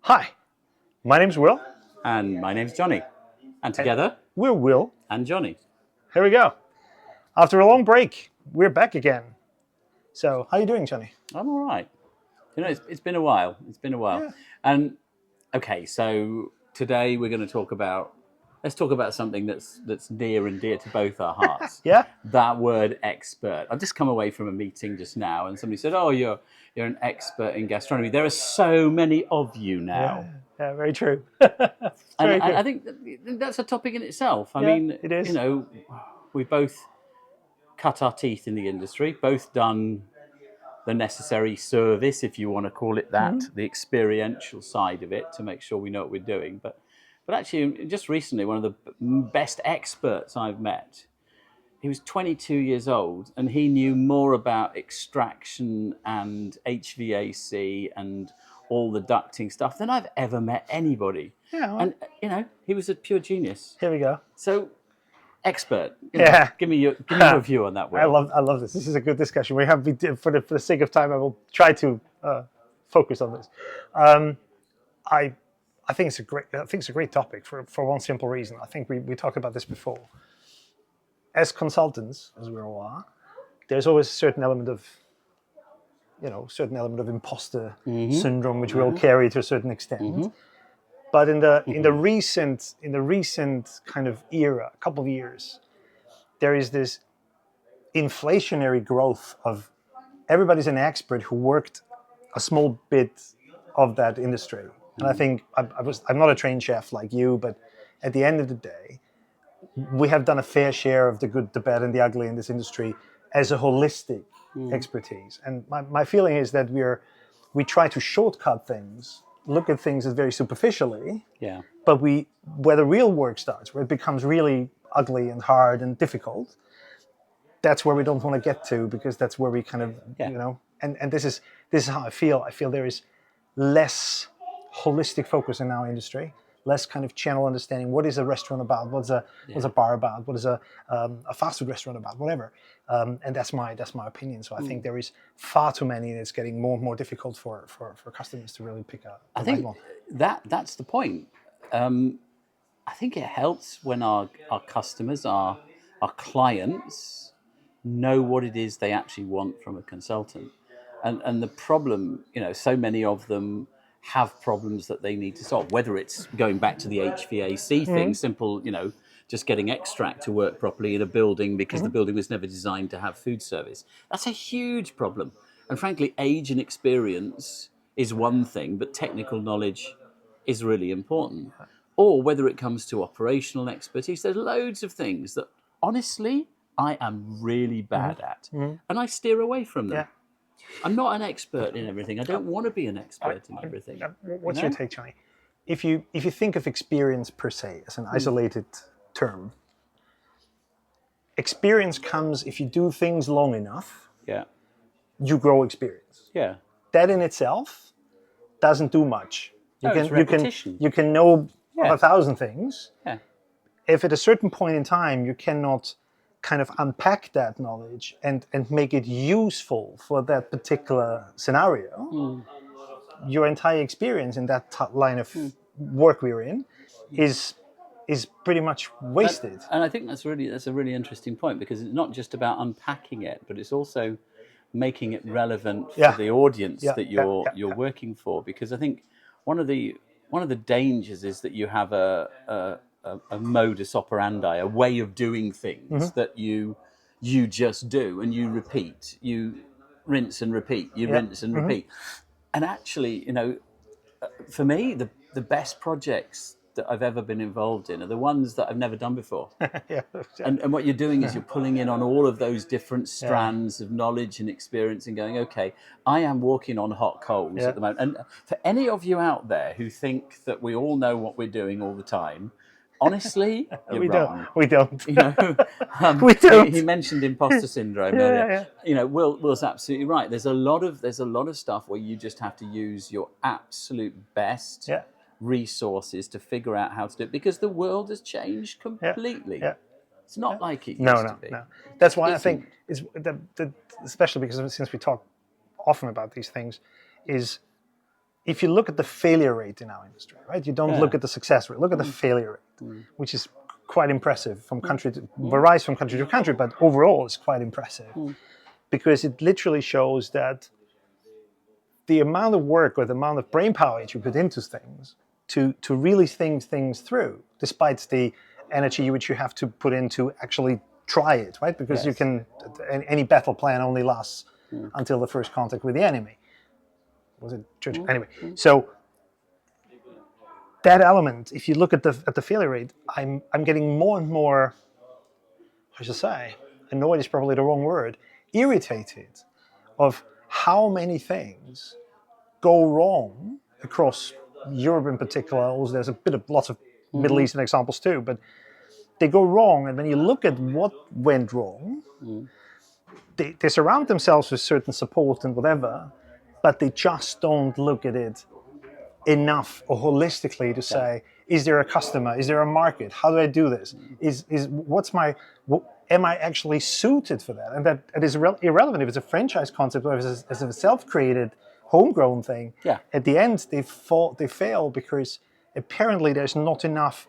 Hi, my name's Will. And my name's Johnny. And together, We're Will. and Johnny. Here we go. After a long break, we're back again. So, how you doing, Johnny? I'm all right. It's been a while. It's been a while. Yeah. And okay, so today we're going to let's talk about something that's near and dear to both our hearts. Yeah? That word expert. I've just come away from a meeting just now, and somebody said, "Oh, you're an expert in gastronomy." There are so many of you now. Yeah, very true. And Very good. I think that's a topic in itself. I Yeah, mean, it is. We both cut our teeth in the industry, both done the necessary service, if you want to call it that, the experiential side of it, to make sure we know what we're doing. But actually, just recently, one of the best experts I've met, he was 22 years old, and he knew more about extraction and HVAC and all the ducting stuff than I've ever met anybody. Yeah, well, And he was a pure genius. here we go. So, expert. Yeah. Give me your view on that word. I love this. This is a good discussion. For the sake of time, I will try to focus on this. I think it's a great topic for one simple reason. I think we talked about this before. As consultants, as we all are, there's always a certain element of imposter syndrome, which we all carry to a certain extent. But in the recent kind of era, a couple of years, there is this inflationary growth of everybody's an expert who worked a small bit of that industry. And I think I'm not a trained chef like you, but at the end of the day, we have done a fair share of the good, the bad, and the ugly in this industry as a holistic expertise. And my feeling is that we try to shortcut things, look at things as very superficially. Yeah. But where the real work starts, where it becomes really ugly and hard and difficult, that's where we don't want to get to, because that's where we kind of, and this is how I feel. I feel there is less holistic focus in our industry, less kind of channel understanding. What is a restaurant about? What's a bar about? What is a fast food restaurant about? Whatever. And that's my opinion. So I think there is far too many, and it's getting more and more difficult for customers to really pick up. I think that's the point. I think it helps when our customers, our clients, know what it is they actually want from a consultant. And the problem, so many of them have problems that they need to solve, whether it's going back to the HVAC thing, simple, just getting extract to work properly in a building because the building was never designed to have food service. That's a huge problem. And frankly, age and experience is one thing, but technical knowledge is really important. Or whether it comes to operational expertise, there's loads of things that, honestly, I am really bad at. And I steer away from them. Yeah. I'm not an expert in everything. I don't want to be an expert in everything. What's your take, Johnny? If you think of experience per se as an isolated term, experience comes if you do things long enough. Yeah. You grow experience. Yeah. That in itself doesn't do much. It's repetition. You can know 1,000 things. Yeah. If at a certain point in time you cannot kind of unpack that knowledge and make it useful for that particular scenario, your entire experience in that line of work we're in is pretty much wasted. And I think that's a really interesting point, because it's not just about unpacking it, but it's also making it relevant for the audience that you're working for. Because I think one of the dangers is that you have a modus operandi, a way of doing things that you just do and you repeat. You rinse and repeat. Rinse and repeat. And actually, for me, the best projects that I've ever been involved in are the ones that I've never done before. And what you're doing is you're pulling in on all of those different strands of knowledge and experience and going, okay, I am walking on hot coals at the moment. And for any of you out there who think that we all know what we're doing all the time, honestly, you're wrong. We don't. We don't. He mentioned imposter syndrome earlier. Will's absolutely right. There's a lot of stuff where you just have to use your absolute best resources to figure out how to do it, because the world has changed completely. It's not like it used to be. No. That's why I think it's especially because since we talk often about these things, is if you look at the failure rate in our industry, right? You don't look at the success rate. Look at the failure rate, which is quite impressive from country to varies from country to country, but overall it's quite impressive because it literally shows that the amount of work or the amount of brain power that you put into things to really think things through, despite the energy which you have to put into actually try it, right? Because you can, any battle plan only lasts until the first contact with the enemy. Was it church? Anyway, so that element, if you look at the failure rate, I'm getting more and more, I should say, annoyed is probably the wrong word, irritated of how many things go wrong across Europe in particular. Also, there's lots of Middle Eastern examples too, but they go wrong, and when you look at what went wrong, they surround themselves with certain support and whatever, but they just don't look at it enough or holistically to say, is there a customer? Is there a market? How do I do this? Am I actually suited for that? And that is irrelevant if it's a franchise concept or if it's a self-created, homegrown thing. Yeah. At the end, they fail because apparently there's not enough,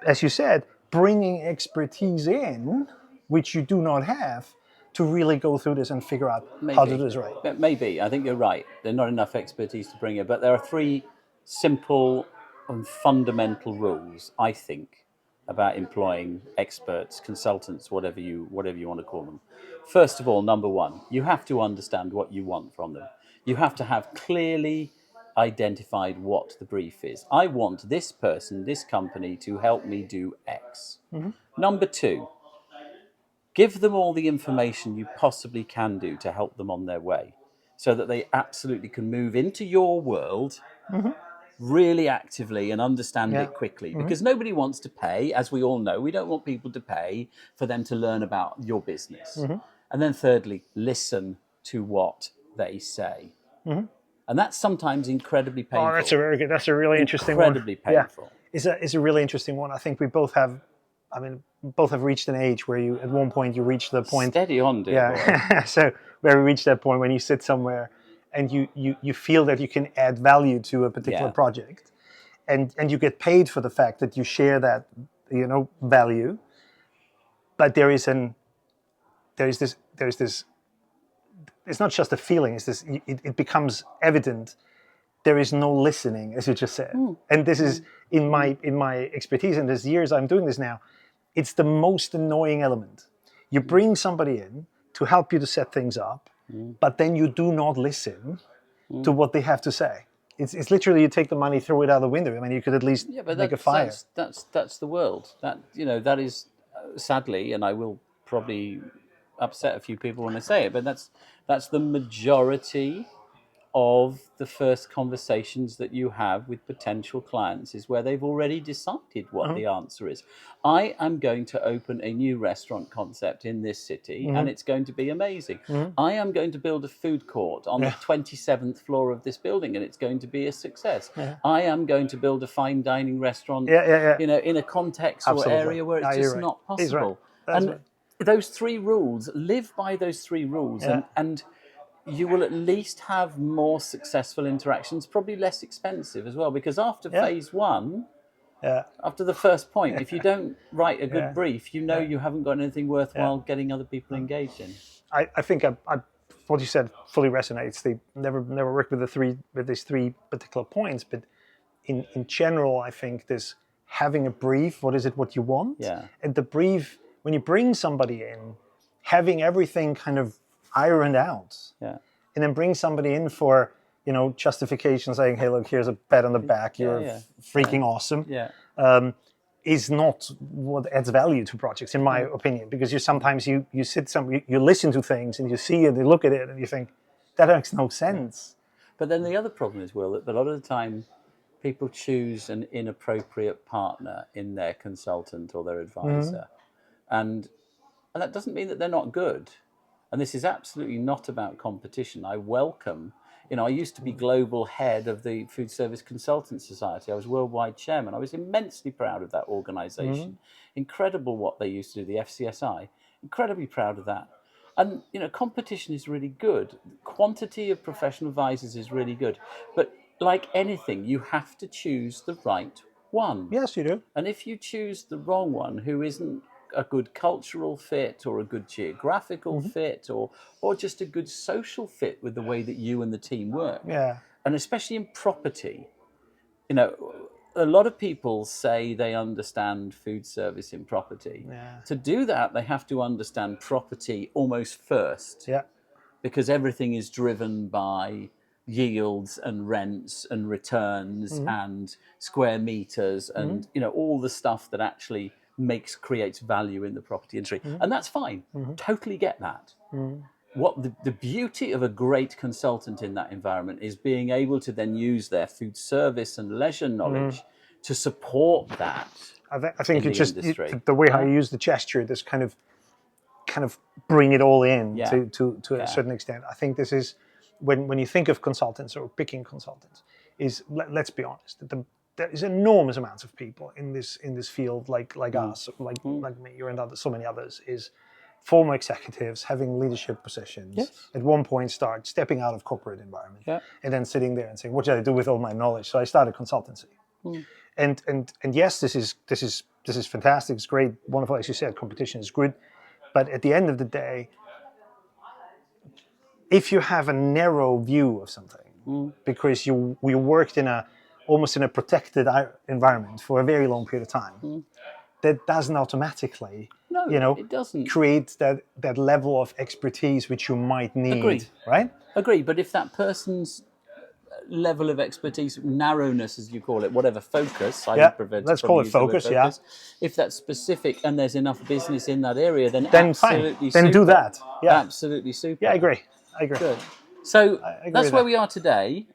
as you said, bringing expertise in, which you do not have, to really go through this and figure out how to do this right. Maybe. I think you're right. There's not enough expertise to bring it, but there are three simple and fundamental rules, I think, about employing experts, consultants, whatever you want to call them. First of all, number one, you have to understand what you want from them. You have to have clearly identified what the brief is. I want this person, this company to help me do X. Number two, give them all the information you possibly can do to help them on their way so that they absolutely can move into your world really actively and understand it quickly. Because nobody wants to pay, as we all know. We don't want people to pay for them to learn about your business. And then thirdly, listen to what they say. And that's sometimes incredibly painful. Oh, that's a very good. That's a really interesting one. Incredibly painful. Yeah. It's a really interesting one. I think we both have. I mean, both have reached an age where you, at one point, you reach the point. Steady on, dear boy. So where we reach that point when you sit somewhere and you feel that you can add value to a particular project, and you get paid for the fact that you share that value. But there is this. It's not just a feeling. It's this. It becomes evident. There is no listening, as you just said. And this is in my expertise, and there's years I'm doing this now. It's the most annoying element. You bring somebody in to help you to set things up, but then you do not listen to what they have to say. It's literally you take the money, throw it out the window. I mean, you could at least make a fire. That's the world. That is sadly, and I will probably upset a few people when I say it, but that's the majority of the first conversations that you have with potential clients, is where they've already decided what the answer is. I am going to open a new restaurant concept in this city, and it's going to be amazing. I am going to build a food court on the 27th floor of this building, and it's going to be a success. I am going to build a fine dining restaurant, in a context or area where it's just not possible. And those three rules, live by those three rules, and you will at least have more successful interactions, probably less expensive as well, because after phase one, after the first point, if you don't write a good brief, you haven't got anything worthwhile getting other people engaged in. I think what you said fully resonates. They never work with these three particular points, but in general, I think this having a brief, what you want, and the brief, when you bring somebody in, having everything kind of ironed out, and then bring somebody in for justification, saying, "Hey, look, here's a pat on the back. You're freaking awesome." Is not what adds value to projects, in my opinion, because you sometimes you listen to things and you see it, you look at it, and you think that makes no sense. But then the other problem is, Will, that a lot of the time people choose an inappropriate partner in their consultant or their advisor, and that doesn't mean that they're not good. And this is absolutely not about competition. I welcome, I used to be global head of the Food Service Consultant Society. I was worldwide chairman. I was immensely proud of that organization. Incredible what they used to do, the FCSI. Incredibly proud of that. And, competition is really good. Quantity of professional advisors is really good. But like anything, you have to choose the right one. Yes, you do. And if you choose the wrong one, who isn't a good cultural fit or a good geographical fit or just a good social fit with the way that you and the team work. Yeah. And especially in property, you know, a lot of people say they understand food service in property. Yeah. To do that, they have to understand property almost first. Yeah. Because everything is driven by yields and rents and returns and square meters and you know all the stuff that actually creates value in the property industry, and that's fine. Totally get that. What the beauty of a great consultant in that environment is being able to then use their food service and leisure knowledge to support that. I think it's just the way how you use the gesture, this kind of bring it all in to a certain extent. I think this is when you think of consultants or picking consultants, is let's be honest, there is enormous amounts of people in this field like us, like me, you and so many others, is former executives having leadership positions at one point start stepping out of corporate environment and then sitting there and saying, what should I do with all my knowledge? So I started consultancy. And yes, this is fantastic, it's great, wonderful, as you said, competition is good. But at the end of the day, if you have a narrow view of something, because we worked almost in a protected environment for a very long period of time, that doesn't automatically, it doesn't create that level of expertise which you might need. Agreed. Right? Agree. But if that person's level of expertise, narrowness as you call it, whatever, focus, I would prefer to let's call it focus, if that's specific and there's enough business in that area, then fine. absolutely Then do that. Yeah. Absolutely super. Yeah, I agree. Good. So that's where that. we are today.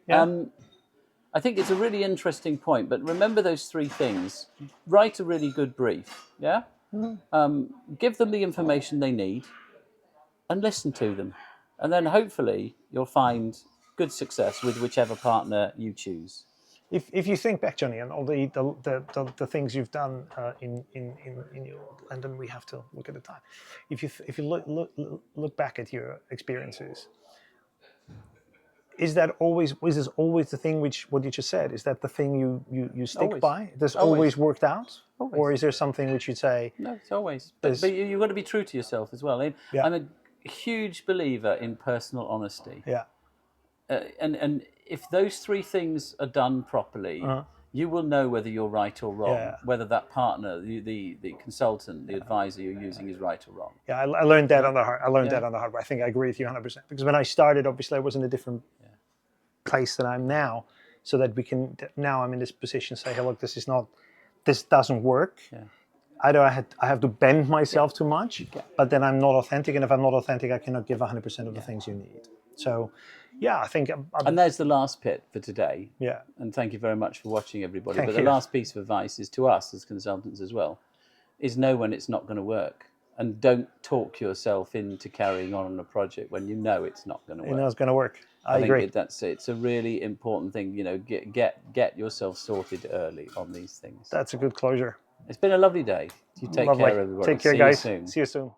I think it's a really interesting point, but remember those three things. Write a really good brief, give them the information they need and listen to them. And then hopefully you'll find good success with whichever partner you choose. If you think back, Johnny, and all the things you've done in your, and then we have to look at the time. If you look back at your experiences, is this always the thing what you just said? Is that the thing you stick always. by? This always worked out? Always. Or is there something which you'd say? No, it's always. But you've got to be true to yourself as well. I'm a huge believer in personal honesty. Yeah. And if those three things are done properly, you will know whether you're right or wrong, whether that partner, the consultant, the advisor you're using is right or wrong. Yeah, I learned that on the hard. I learned that on the hard way. I think I agree with you 100%. Because when I started, obviously, I was in a different place than I'm now, so that now I'm in this position to say, hey, look, this doesn't work. Yeah. Either I have to bend myself too much, but then I'm not authentic, and if I'm not authentic, I cannot give 100% of the things you need. So, I think... and there's the last bit for today. Yeah. And thank you very much for watching, everybody. Thank you. The last piece of advice is to us as consultants as well, is know when it's not going to work. And don't talk yourself into carrying on a project when you know it's not going to work. You know it's going to work. I agree. That's it. It's a really important thing. Get yourself sorted early on these things. That's a good closure. It's been a lovely day. You take care, everybody. Take care, guys. See you soon.